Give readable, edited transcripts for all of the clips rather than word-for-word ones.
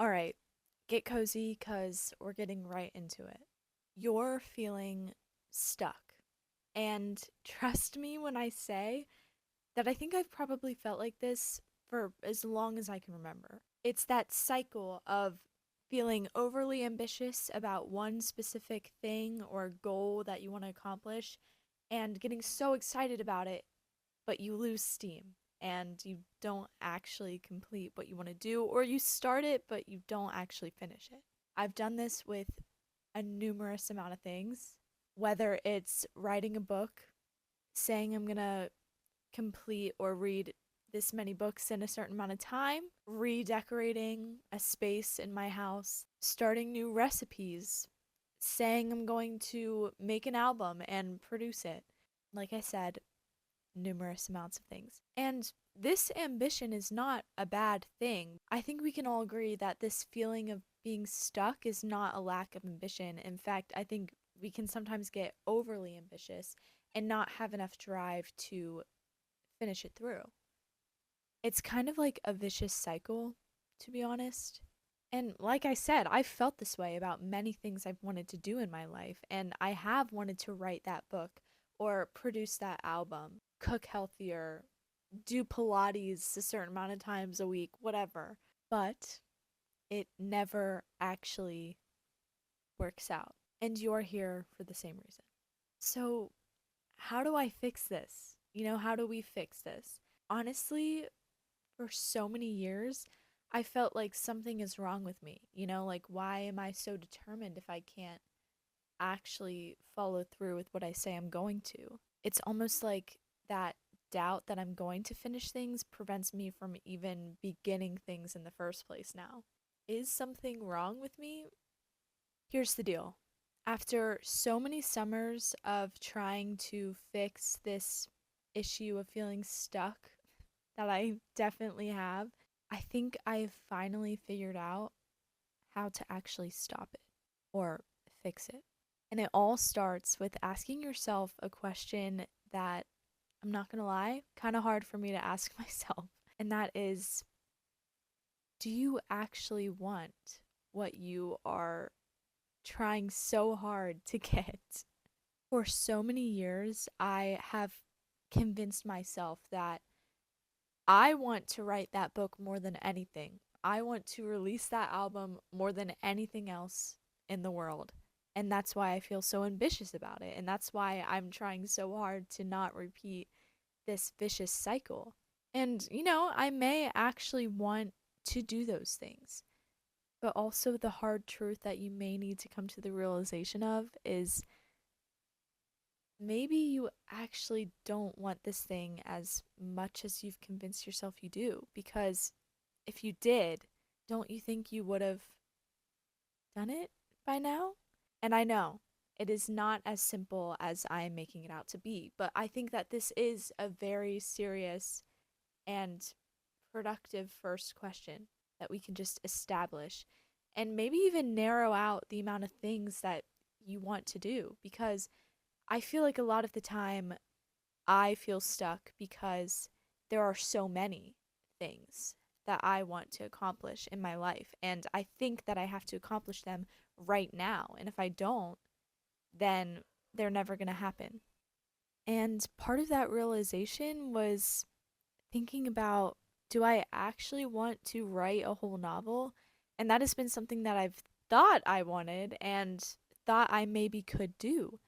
All right, get cozy because we're getting right into it. You're feeling stuck. And trust me when I say that I think I've probably felt like this for as long as I can remember. It's that cycle of feeling overly ambitious about one specific thing or goal that you want to accomplish and getting so excited about it, but you lose steam and you don't actually complete what you want to do, or you start it, but you don't actually finish it. I've done this with a numerous amount of things, whether it's writing a book, saying I'm going to complete or read this many books in a certain amount of time, redecorating a space in my house, starting new recipes, saying I'm going to make an album and produce it. Like I said, numerous amounts of things. And this ambition is not a bad thing. I think we can all agree that this feeling of being stuck is not a lack of ambition. In fact, I think we can sometimes get overly ambitious and not have enough drive to finish it through. It's kind of like a vicious cycle, to be honest. And like I said, I've felt this way about many things I've wanted to do in my life, and I have wanted to write that book or produce that album, cook healthier, do Pilates a certain amount of times a week, whatever. But it never actually works out. And you're here for the same reason. So, how do I fix this? How do we fix this? Honestly, for so many years, I felt like something is wrong with me. Like, why am I so determined if I can't actually follow through with what I say I'm going to? It's almost like that doubt that I'm going to finish things prevents me from even beginning things in the first place now. Is something wrong with me? Here's the deal. After so many summers of trying to fix this issue of feeling stuck that I definitely have, I think I've finally figured out how to actually stop it or fix it. And it all starts with asking yourself a question that, I'm not gonna lie, kind of hard for me to ask myself. And that is, do you actually want what you are trying so hard to get? For so many years, I have convinced myself that I want to write that book more than anything. I want to release that album more than anything else in the world. And that's why I feel so ambitious about it. And that's why I'm trying so hard to not repeat this vicious cycle. And, I may actually want to do those things. But also, the hard truth that you may need to come to the realization of is maybe you actually don't want this thing as much as you've convinced yourself you do. Because if you did, don't you think you would have done it by now? And I know it is not as simple as I am making it out to be, but I think that this is a very serious and productive first question that we can just establish and maybe even narrow out the amount of things that you want to do, because I feel like a lot of the time I feel stuck because there are so many things that I want to accomplish in my life, and I think that I have to accomplish them right now. And if I don't, then they're never going to happen. And part of that realization was thinking about, do I actually want to write a whole novel? And that has been something that I've thought I wanted and thought I maybe could do.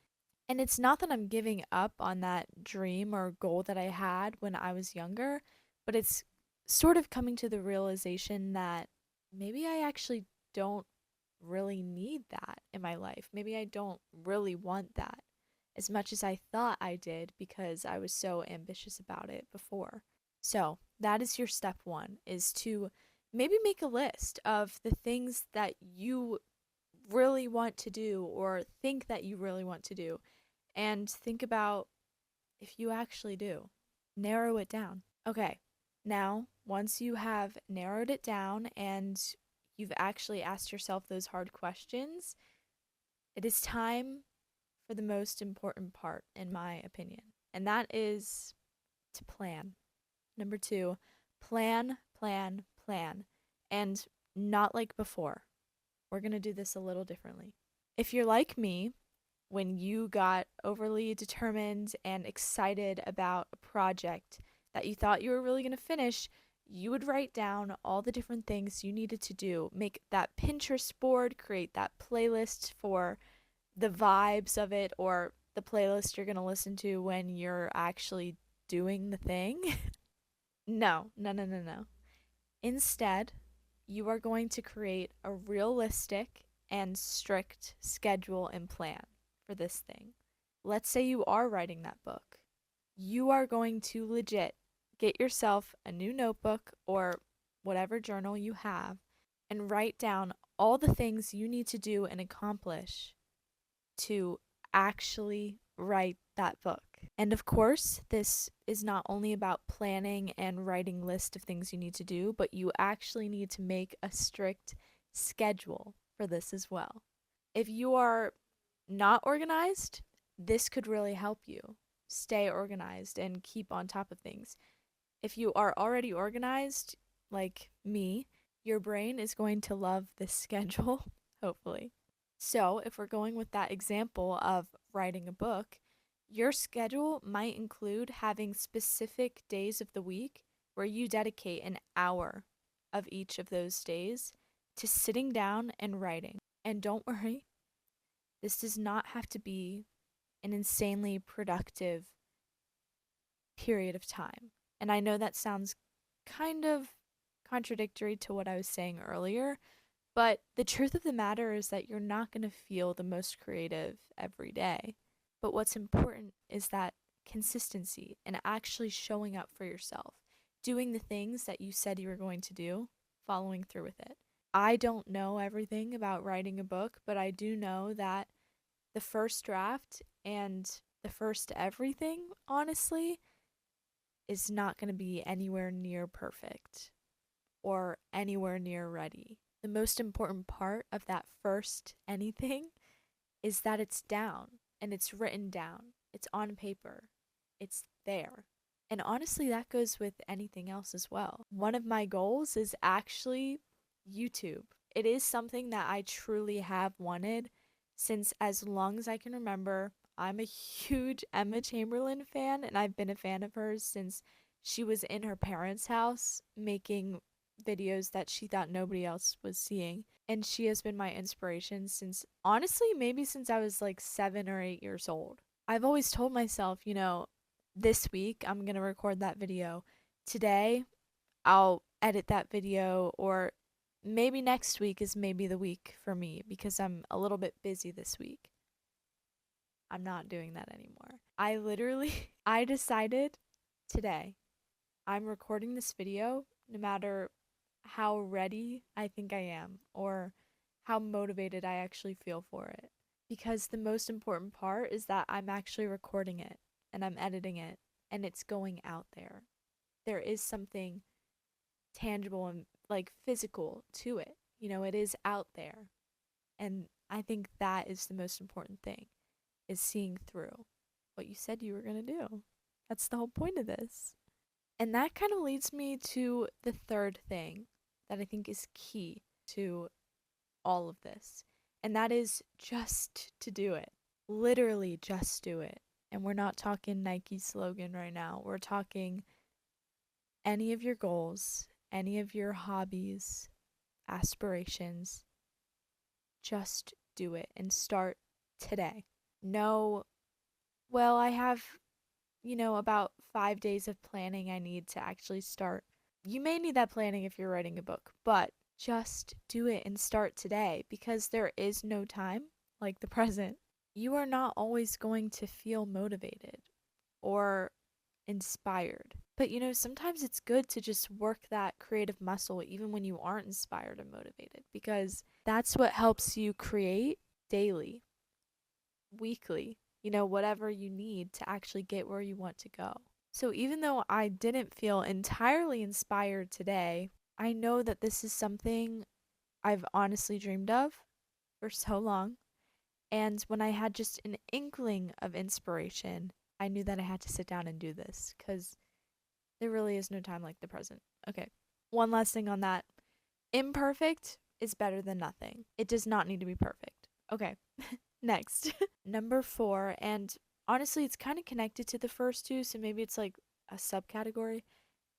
And it's not that I'm giving up on that dream or goal that I had when I was younger, but it's sort of coming to the realization that maybe I actually don't really need that in my life. Maybe I don't really want that as much as I thought I did because I was so ambitious about it before. So, that is your step one, is to maybe make a list of the things that you really want to do or think that you really want to do, and think about if you actually do. Narrow it down. Okay, now, once you have narrowed it down and you've actually asked yourself those hard questions, it is time for the most important part, in my opinion, and that is to plan. Number two, plan, plan, plan. And not like before. We're going to do this a little differently. If you're like me, when you got overly determined and excited about a project that you thought you were really going to finish, you would write down all the different things you needed to do, make that Pinterest board, create that playlist for the vibes of it, or the playlist you're going to listen to when you're actually doing the thing. No, no, no, no, no. Instead, you are going to create a realistic and strict schedule and plan for this thing. Let's say you are writing that book. You are going to legit get yourself a new notebook or whatever journal you have and write down all the things you need to do and accomplish to actually write that book. And of course, this is not only about planning and writing list of things you need to do, but you actually need to make a strict schedule for this as well. If you are not organized, this could really help you stay organized and keep on top of things. If you are already organized, like me, your brain is going to love this schedule, hopefully. So, if we're going with that example of writing a book, your schedule might include having specific days of the week where you dedicate an hour of each of those days to sitting down and writing. And don't worry, this does not have to be an insanely productive period of time. And I know that sounds kind of contradictory to what I was saying earlier, but the truth of the matter is that you're not going to feel the most creative every day. But what's important is that consistency and actually showing up for yourself, doing the things that you said you were going to do, following through with it. I don't know everything about writing a book, but I do know that the first draft and the first everything, honestly, is not going to be anywhere near perfect or anywhere near ready. The most important part of that first anything is that it's down and it's written down. It's on paper. It's there. And honestly, that goes with anything else as well. One of my goals is actually YouTube. It is something that I truly have wanted since as long as I can remember. I'm a huge Emma Chamberlain fan, and I've been a fan of hers since she was in her parents' house making videos that she thought nobody else was seeing. And she has been my inspiration since, honestly, maybe since I was like 7 or 8 years old. I've always told myself, this week I'm going to record that video. Today I'll edit that video, or maybe next week is maybe the week for me because I'm a little bit busy this week. I'm not doing that anymore. I decided today I'm recording this video no matter how ready I think I am or how motivated I actually feel for it. Because the most important part is that I'm actually recording it and I'm editing it and it's going out there. There is something tangible and like physical to it. It is out there. And I think that is the most important thing, is seeing through what you said you were going to do. That's the whole point of this. And that kind of leads me to the third thing that I think is key to all of this. And that is just to do it. Literally just do it. And we're not talking Nike slogan right now. We're talking any of your goals, any of your hobbies, aspirations. Just do it and start today. No, well, I have, about 5 days of planning I need to actually start. You may need that planning if you're writing a book, but just do it and start today because there is no time like the present. You are not always going to feel motivated or inspired. But sometimes it's good to just work that creative muscle even when you aren't inspired and motivated, because that's what helps you create daily, weekly, whatever you need to actually get where you want to go. So even though I didn't feel entirely inspired today, I know that this is something I've honestly dreamed of for so long. And when I had just an inkling of inspiration, I knew that I had to sit down and do this because there really is no time like the present. Okay, one last thing on that. Imperfect is better than nothing. It does not need to be perfect. Okay, next. Number 4, and honestly, it's kind of connected to the first two, so maybe it's like a subcategory,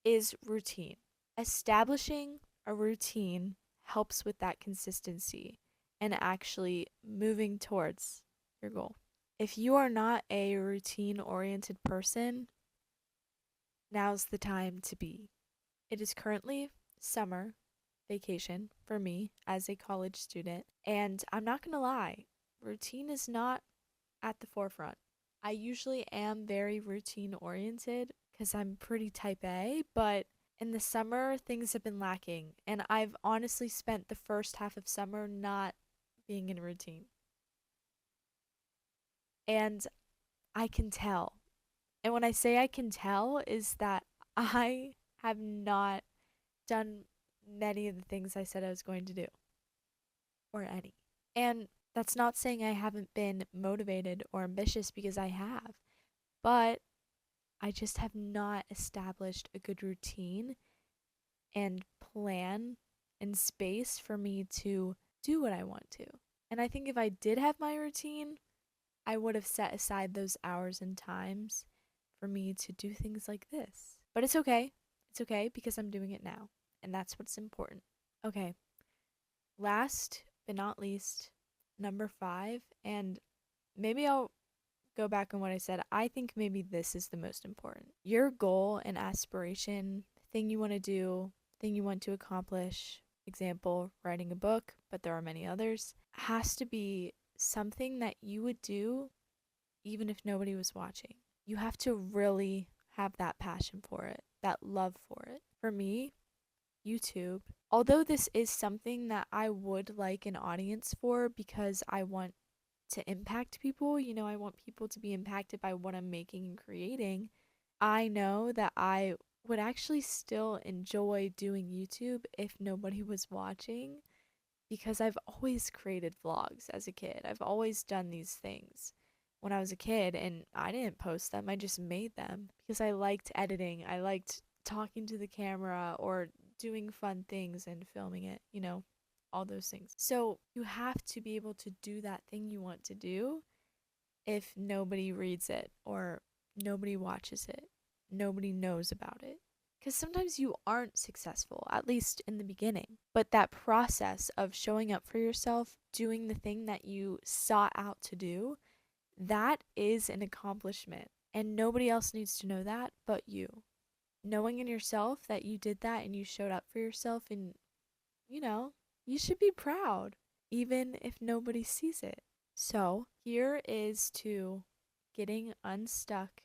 is routine. Establishing a routine helps with that consistency and actually moving towards your goal. If you are not a routine oriented person, now's the time to be. It is currently summer vacation for me as a college student, and I'm not gonna lie, routine is not at the forefront. I usually am very routine oriented because I'm pretty type A, but in the summer, things have been lacking, and I've honestly spent the first half of summer not being in routine. And I can tell. And when I say I can tell, is that I have not done many of the things I said I was going to do, or any. And that's not saying I haven't been motivated or ambitious because I have, but I just have not established a good routine and plan and space for me to do what I want to. And I think if I did have my routine, I would have set aside those hours and times for me to do things like this. But it's okay. It's okay because I'm doing it now. And that's what's important. Okay. Last but not least, number 5. And maybe I'll go back on what I said. I think maybe this is the most important. Your goal and aspiration, thing you want to do, thing you want to accomplish, example, writing a book, but there are many others, has to be something that you would do even if nobody was watching. You have to really have that passion for it, that love for it. For me, YouTube, although this is something that I would like an audience for because I want to impact people, I want people to be impacted by what I'm making and creating. I know that I would actually still enjoy doing YouTube if nobody was watching because I've always created vlogs as a kid. I've always done these things when I was a kid, and I didn't post them. I just made them because I liked editing. I liked talking to the camera or doing fun things and filming it, all those things. So you have to be able to do that thing you want to do if nobody reads it or nobody watches it, nobody knows about it. Because sometimes you aren't successful, at least in the beginning. But that process of showing up for yourself, doing the thing that you sought out to do, that is an accomplishment. And nobody else needs to know that but you. Knowing in yourself that you did that and you showed up for yourself, and you know, you should be proud, even if nobody sees it. So, here is to getting unstuck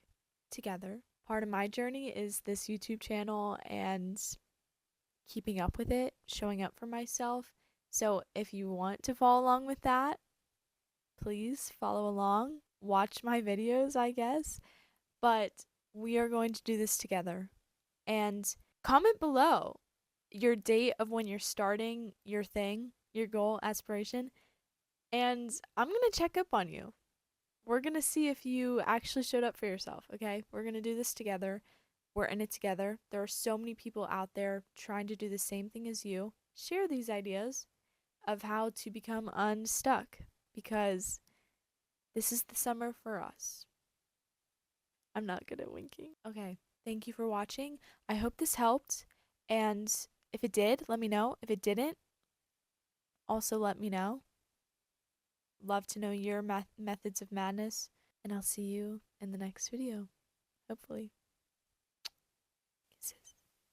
together. Part of my journey is this YouTube channel and keeping up with it, showing up for myself. So, if you want to follow along with that, please follow along. Watch my videos, I guess. But we are going to do this together. And comment below your date of when you're starting your thing, your goal, aspiration, and I'm going to check up on you. We're going to see if you actually showed up for yourself, okay? We're going to do this together. We're in it together. There are so many people out there trying to do the same thing as you. Share these ideas of how to become unstuck because this is the summer for us. I'm not good at winking. Okay, thank you for watching. I hope this helped. And if it did, let me know. If it didn't, also let me know. Love to know your methods of madness. And I'll see you in the next video, hopefully.